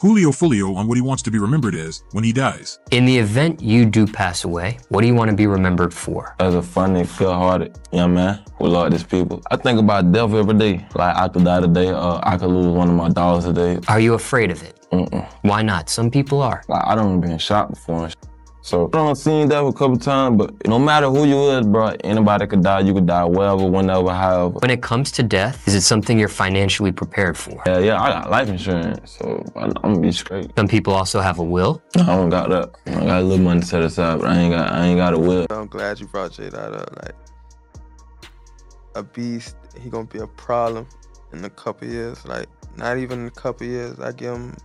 Foolio on what he wants to be remembered as when he dies. In the event you do pass away, what do you want to be remembered for? As a funny, fair-hearted young man who loved his people. I think about death every day. Like, I could die today, or I could lose one of my dollars today. Are you afraid of it? Why not? Some people are. Like, I done been shot before. So, I done seen death a couple times, but no matter who you is, bro, anybody could die. You could die wherever, whenever, however. When it comes to death, is it something you're financially prepared for? Yeah, I got life insurance, so I'm gonna be straight. Some people also have a will. I don't got that. I got a little money set aside, but I ain't got a will. I'm glad you brought Jay that up. Like, a beast, he gonna be a problem in a couple years. Like, not even a couple years. I give him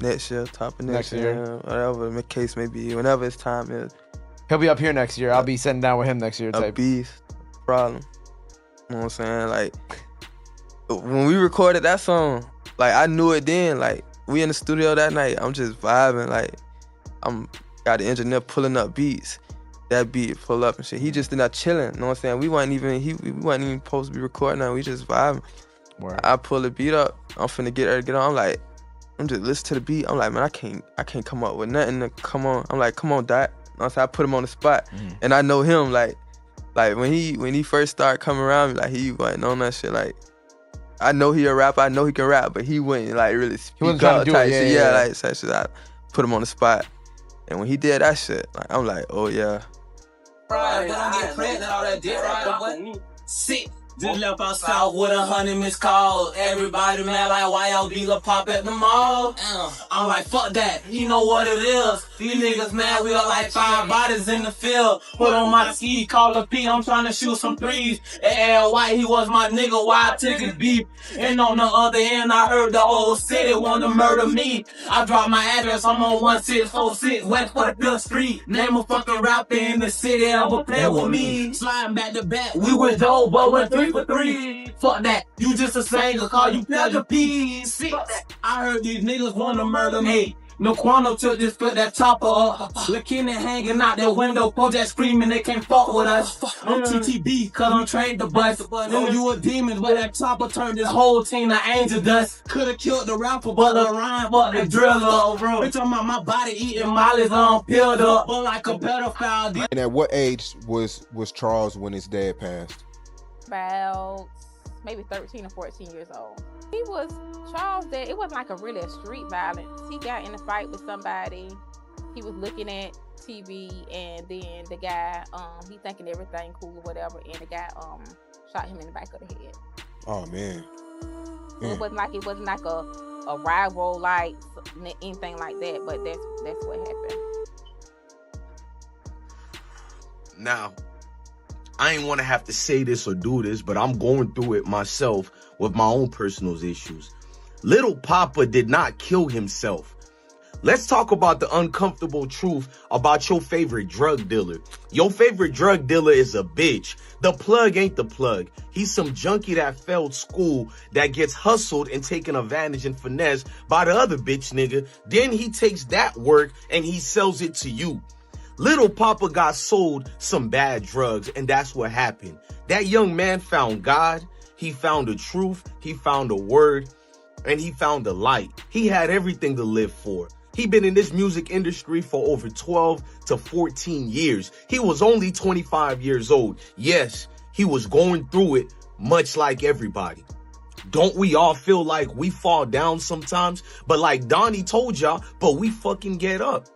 next year, top of next year, whatever the case may be, whenever his time is. He'll be up here next year. I'll be sitting down with him next year. A beast, problem. You know what I'm saying? Like, when we recorded that song, like, I knew it then. Like, we in the studio that night, I'm just vibing. Like, got the engineer pulling up beats. That beat pull up and shit. He just in there chilling. You know what I'm saying? We wasn't even supposed to be recording that. We just vibing. Word. I pull the beat up. I'm finna get her to get on. I'm like, I'm just listening to the beat. I'm like, man, I can't come up with nothing to come on. I'm like, come on, Dot. You know what I'm saying? I put him on the spot. And I know him, like when he first started coming around, like, he wasn't on that shit. Like, I know he a rapper, I know he can rap, but he wouldn't like really speak out type shit. Yeah, like that shit. I put him on the spot. And when he did that shit, like, I'm like, oh yeah. Right, don't get pregnant, all that dick, right? Sick. Just left out south with 100 missed calls. Everybody mad like, why y'all dealer pop at the mall? I'm like, fuck that, you know what it is. These niggas mad, we got like 5 bodies in the field. Put on my ski, call a P, I'm trying to shoot some threes. And White, he was my nigga, why I took his beef. And on the other end, I heard the whole city want to murder me. I dropped my address, I'm on 1646 West 45th Street. Name a fucking rapper in the city, ever play with me. Sliding back to back, we was dope, but we're 3 for 3. Fuck that, you just a singer, call you Pleasure P6. I heard these niggas wanna murder me. No Quano took this, put that chopper up. Looking and hanging out their window, Project screaming they can't fuck with us. I'm TTB, cause I'm trained the bus. Know you a demon, but that chopper turned this whole team to angel dust. Could've killed the rapper, but the rhyme, but the driller, bro. Bitch, I'm on my body eating mollies, I'm peeled up, but like a pedophile. And at what age was Charles when his dad passed? About maybe 13 or 14 years old. He was Charles' dad. It wasn't like a street violence. He got in a fight with somebody. He was looking at TV, and then the guy, he thinking everything cool or whatever, and the guy shot him in the back of the head. Oh man. So it wasn't like a rival, like anything like that, but that's what happened. Now, I ain't want to have to say this or do this, but I'm going through it myself with my own personal issues. Little Papa did not kill himself. Let's talk about the uncomfortable truth about your favorite drug dealer. Your favorite drug dealer is a bitch. The plug ain't the plug. He's some junkie that failed school that gets hustled and taken advantage and finessed by the other bitch nigga. Then he takes that work and he sells it to you. Little Papa got sold some bad drugs, and that's what happened. That young man found God, he found the truth, he found the word, and he found the light. He had everything to live for. He been in this music industry for over 12 to 14 years. He was only 25 years old. Yes, he was going through it much like everybody. Don't we all feel like we fall down sometimes? But like Donnie told y'all, but we fucking get up.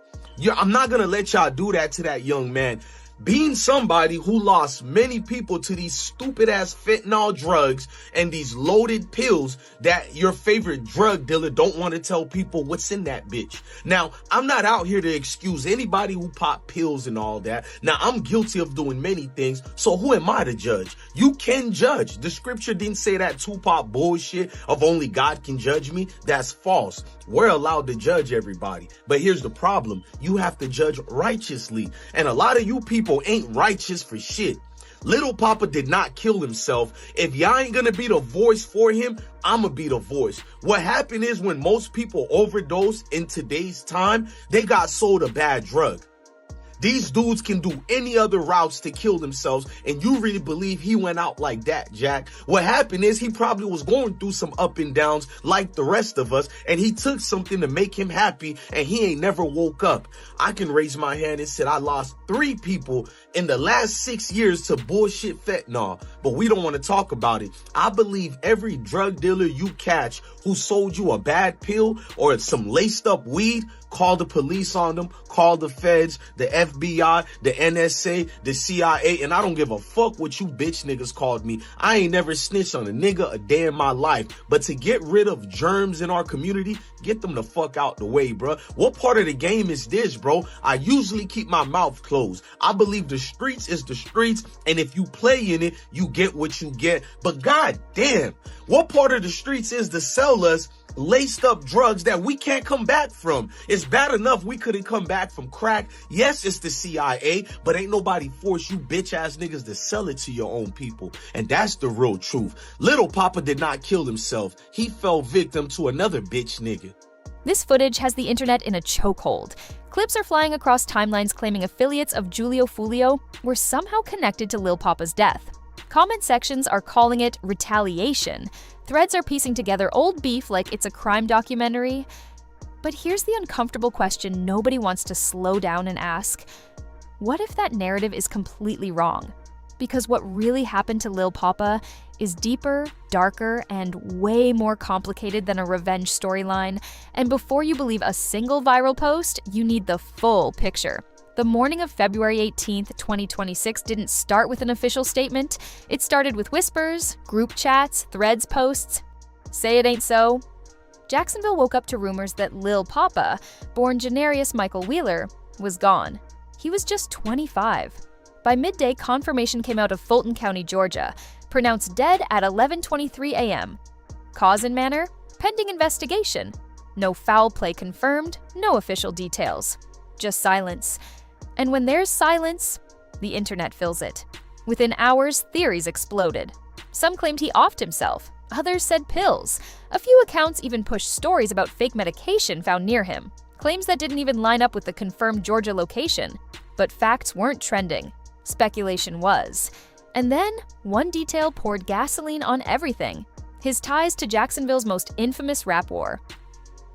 I'm not going to let y'all do that to that young man. Being somebody who lost many people to these stupid-ass fentanyl drugs and these loaded pills that your favorite drug dealer don't want to tell people what's in that bitch. Now, I'm not out here to excuse anybody who pop pills and all that. Now, I'm guilty of doing many things, so who am I to judge? You can judge. The scripture didn't say that Tupac bullshit of only God can judge me. That's false. We're allowed to judge everybody. But here's the problem. You have to judge righteously. And a lot of you people ain't righteous for shit. Little Papa did not kill himself. If y'all ain't gonna be the voice for him, I'ma be the voice. What happened is when most people overdose in today's time, they got sold a bad drug. These dudes can do any other routes to kill themselves, and you really believe he went out like that, Jack? What happened is he probably was going through some up and downs like the rest of us, and he took something to make him happy, and he ain't never woke up. I can raise my hand and say I lost 3 people in the last 6 years to bullshit fentanyl, but we don't want to talk about it. I believe every drug dealer you catch who sold you a bad pill or some laced up weed, call the police on them, call the feds, the FBI, the NSA, the CIA, and I don't give a fuck what you bitch niggas called me. I ain't never snitched on a nigga a day in my life, but to get rid of germs in our community, get them the fuck out the way, bro. What part of the game is this, bro? I usually keep my mouth closed. I believe the streets is the streets, and if you play in it, you get what you get. But god damn, what part of the streets is to sell us laced up drugs that we can't come back from? It's bad enough we couldn't come back from crack. Yes, it's the CIA, but ain't nobody force you bitch ass niggas to sell it to your own people. And that's the real truth. Little Papa did not kill himself. He fell victim to another bitch nigga. This footage has the internet in a chokehold. Clips are flying across timelines claiming affiliates of Giulio Foolio were somehow connected to Lil Papa's death. Comment sections are calling it retaliation. Threads are piecing together old beef like it's a crime documentary. But here's the uncomfortable question nobody wants to slow down and ask. What if that narrative is completely wrong? Because what really happened to Lil Papa is deeper, darker, and way more complicated than a revenge storyline. And before you believe a single viral post, you need the full picture. The morning of February 18th, 2026 didn't start with an official statement. It started with whispers, group chats, threads posts. Say it ain't so. Jacksonville woke up to rumors that Lil Papa, born Janarius Michael Wheeler, was gone. He was just 25. By midday, confirmation came out of Fulton County, Georgia, pronounced dead at 11:23 a.m. Cause and manner? Pending investigation. No foul play confirmed, no official details. Just silence. And when there's silence, the internet fills it. Within hours, theories exploded. Some claimed he offed himself. Others said pills. A few accounts even pushed stories about fake medication found near him. Claims that didn't even line up with the confirmed Georgia location. But facts weren't trending. Speculation was. And then, one detail poured gasoline on everything: his ties to Jacksonville's most infamous rap war.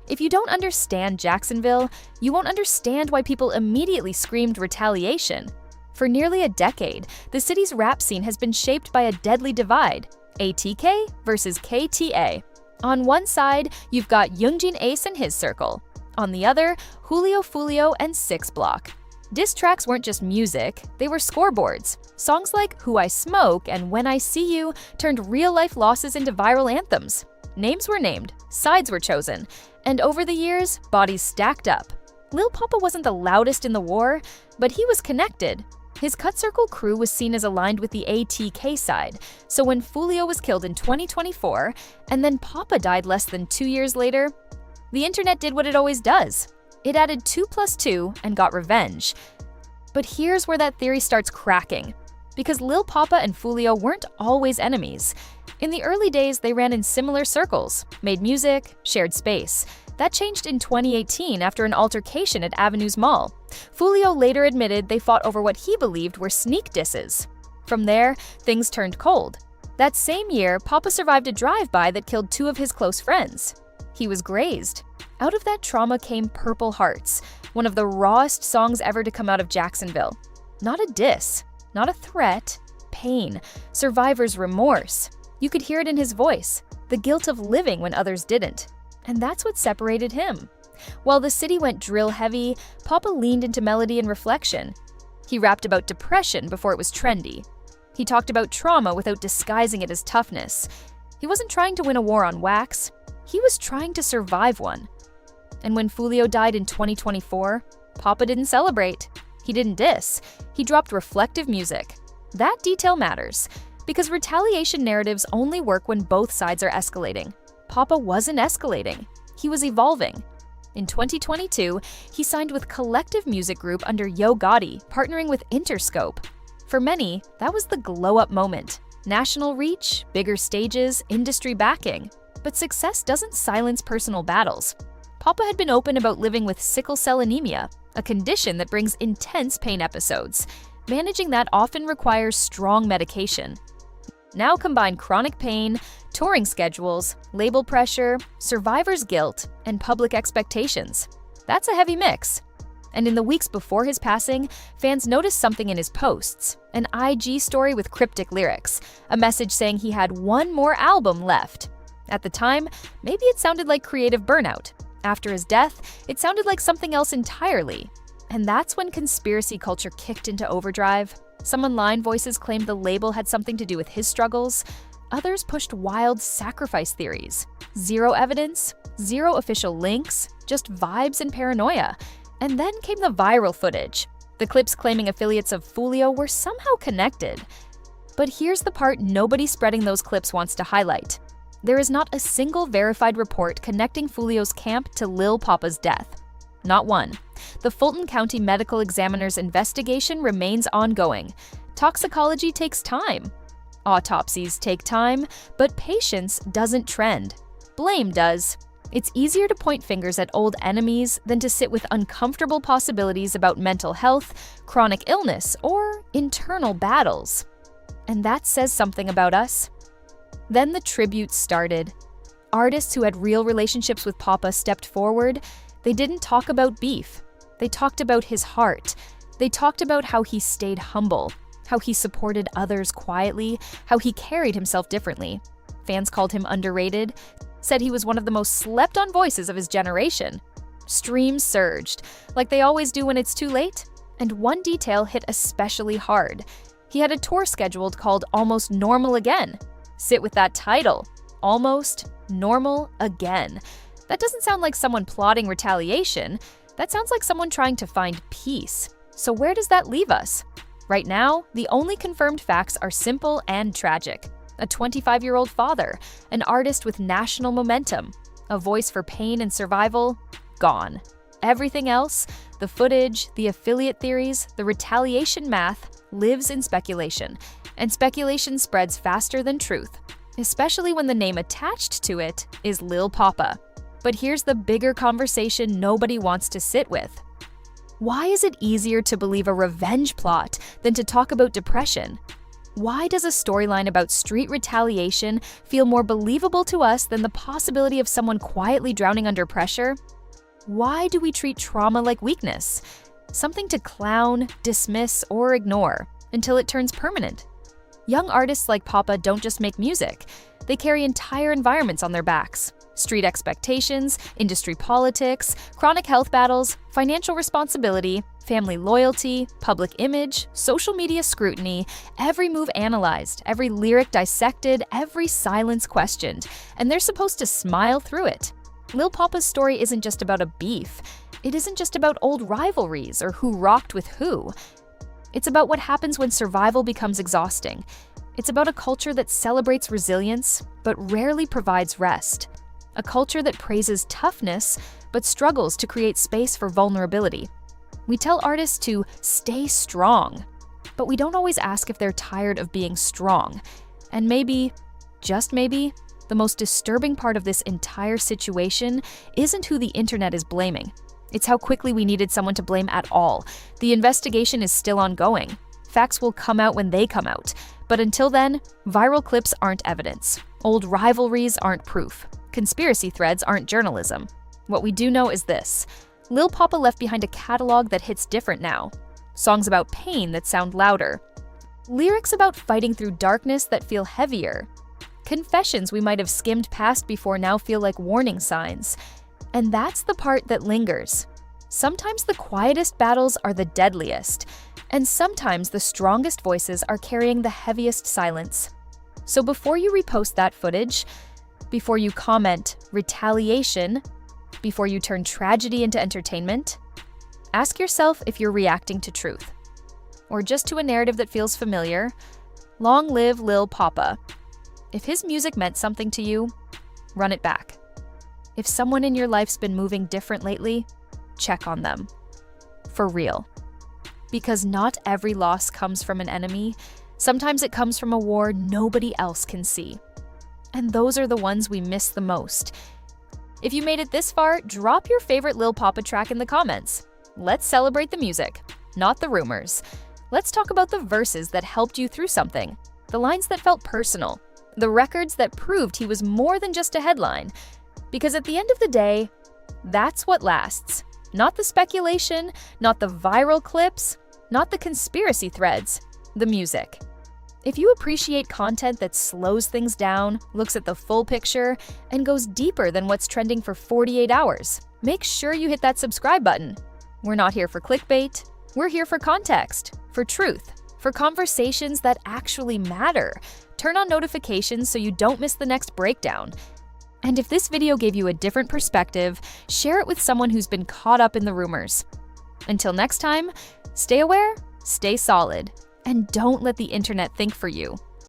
If you don't understand Jacksonville, you won't understand why people immediately screamed retaliation. For nearly a decade, the city's rap scene has been shaped by a deadly divide: ATK versus KTA. On one side, you've got Youngjin Ace and his circle. On the other, Julio Foolio and 6 Block. Diss tracks weren't just music, they were scoreboards. Songs like Who I Smoke and When I See You turned real-life losses into viral anthems. Names were named, sides were chosen, and over the years, bodies stacked up. Lil Papa wasn't the loudest in the war, but he was connected. His Cut Circle crew was seen as aligned with the ATK side, so when Foolio was killed in 2024, and then Papa died less than 2 years later, the internet did what it always does. It added 2 + 2 and got revenge. But here's where that theory starts cracking. Because Lil Papa and Foolio weren't always enemies. In the early days, they ran in similar circles, made music, shared space. That changed in 2018 after an altercation at Avenues Mall. Foolio later admitted they fought over what he believed were sneak disses. From there, things turned cold. That same year, Papa survived a drive-by that killed 2 of his close friends. He was grazed. Out of that trauma came Purple Hearts, one of the rawest songs ever to come out of Jacksonville. Not a diss, not a threat, pain, survivor's remorse. You could hear it in his voice, the guilt of living when others didn't. And that's what separated him. While the city went drill heavy, Papa leaned into melody and reflection. He rapped about depression before it was trendy. He talked about trauma without disguising it as toughness. He wasn't trying to win a war on wax. He was trying to survive one. And when Foolio died in 2024, Papa didn't celebrate. He didn't diss. He dropped reflective music. That detail matters, because retaliation narratives only work when both sides are escalating. Papa wasn't escalating. He was evolving. In 2022, he signed with Collective Music Group under Yo Gotti, partnering with Interscope. For many, that was the glow-up moment. National reach, bigger stages, industry backing. But success doesn't silence personal battles. Papa had been open about living with sickle cell anemia. a condition that brings intense pain episodes. Managing that often requires strong medication. Now combine chronic pain, touring schedules, label pressure, survivor's guilt, and public expectations. That's a heavy mix. And in the weeks before his passing, fans noticed something in his posts, an IG story with cryptic lyrics, a message saying he had one more album left. At the time, maybe it sounded like creative burnout. After his death, it sounded like something else entirely. And that's when conspiracy culture kicked into overdrive. Some online voices claimed the label had something to do with his struggles. Others pushed wild sacrifice theories. Zero evidence, zero official links, just vibes and paranoia. And then came the viral footage. The clips claiming affiliates of Foolio were somehow connected. But here's the part nobody spreading those clips wants to highlight. There is not a single verified report connecting Foolio's camp to Lil Papa's death. Not one. The Fulton County Medical Examiner's investigation remains ongoing. Toxicology takes time. Autopsies take time, but patience doesn't trend. Blame does. It's easier to point fingers at old enemies than to sit with uncomfortable possibilities about mental health, chronic illness, or internal battles. And that says something about us. Then the tributes started. Artists who had real relationships with Papa stepped forward. They didn't talk about beef. They talked about his heart. They talked about how he stayed humble, how he supported others quietly, how he carried himself differently. Fans called him underrated, said he was one of the most slept-on voices of his generation. Streams surged, like they always do when it's too late. And one detail hit especially hard. He had a tour scheduled called Almost Normal Again. Sit with that title, Almost Normal Again. That doesn't sound like someone plotting retaliation. That sounds like someone trying to find peace. So where does that leave us? Right now, the only confirmed facts are simple and tragic. A 25-year-old father, an artist with national momentum, a voice for pain and survival, gone. Everything else, the footage, the affiliate theories, the retaliation math, lives in speculation. And speculation spreads faster than truth, especially when the name attached to it is Lil Papa. But here's the bigger conversation nobody wants to sit with. Why is it easier to believe a revenge plot than to talk about depression? Why does a storyline about street retaliation feel more believable to us than the possibility of someone quietly drowning under pressure? Why do we treat trauma like weakness? Something to clown, dismiss, or ignore until it turns permanent. Young artists like Papa don't just make music. They carry entire environments on their backs. Street expectations, industry politics, chronic health battles, financial responsibility, family loyalty, public image, social media scrutiny, every move analyzed, every lyric dissected, every silence questioned, and they're supposed to smile through it. Lil Papa's story isn't just about a beef. It isn't just about old rivalries or who rocked with who. It's about what happens when survival becomes exhausting. It's about a culture that celebrates resilience, but rarely provides rest. A culture that praises toughness, but struggles to create space for vulnerability. We tell artists to stay strong, but we don't always ask if they're tired of being strong. And maybe, just maybe, the most disturbing part of this entire situation isn't who the internet is blaming. It's how quickly we needed someone to blame at all. The investigation is still ongoing. Facts will come out when they come out. But until then, viral clips aren't evidence. Old rivalries aren't proof. Conspiracy threads aren't journalism. What we do know is this. Lil Papa left behind a catalog that hits different now. Songs about pain that sound louder. Lyrics about fighting through darkness that feel heavier. Confessions we might have skimmed past before now feel like warning signs. And that's the part that lingers. Sometimes the quietest battles are the deadliest. And sometimes the strongest voices are carrying the heaviest silence. So before you repost that footage, before you comment retaliation, before you turn tragedy into entertainment, ask yourself if you're reacting to truth. Or just to a narrative that feels familiar. Long live Lil Papa. If his music meant something to you, run it back. If someone in your life's been moving different lately, check on them. For real. Because not every loss comes from an enemy. Sometimes it comes from a war nobody else can see. And those are the ones we miss the most. If you made it this far, drop your favorite Lil Papa track in the comments. Let's celebrate the music, not the rumors. Let's talk about the verses that helped you through something, the lines that felt personal, the records that proved he was more than just a headline. Because at the end of the day, that's what lasts. Not the speculation, not the viral clips, not the conspiracy threads, the music. If you appreciate content that slows things down, looks at the full picture, and goes deeper than what's trending for 48 hours, make sure you hit that subscribe button. We're not here for clickbait. We're here for context, for truth, for conversations that actually matter. Turn on notifications so you don't miss the next breakdown. And if this video gave you a different perspective, share it with someone who's been caught up in the rumors. Until next time, stay aware, stay solid, and don't let the internet think for you.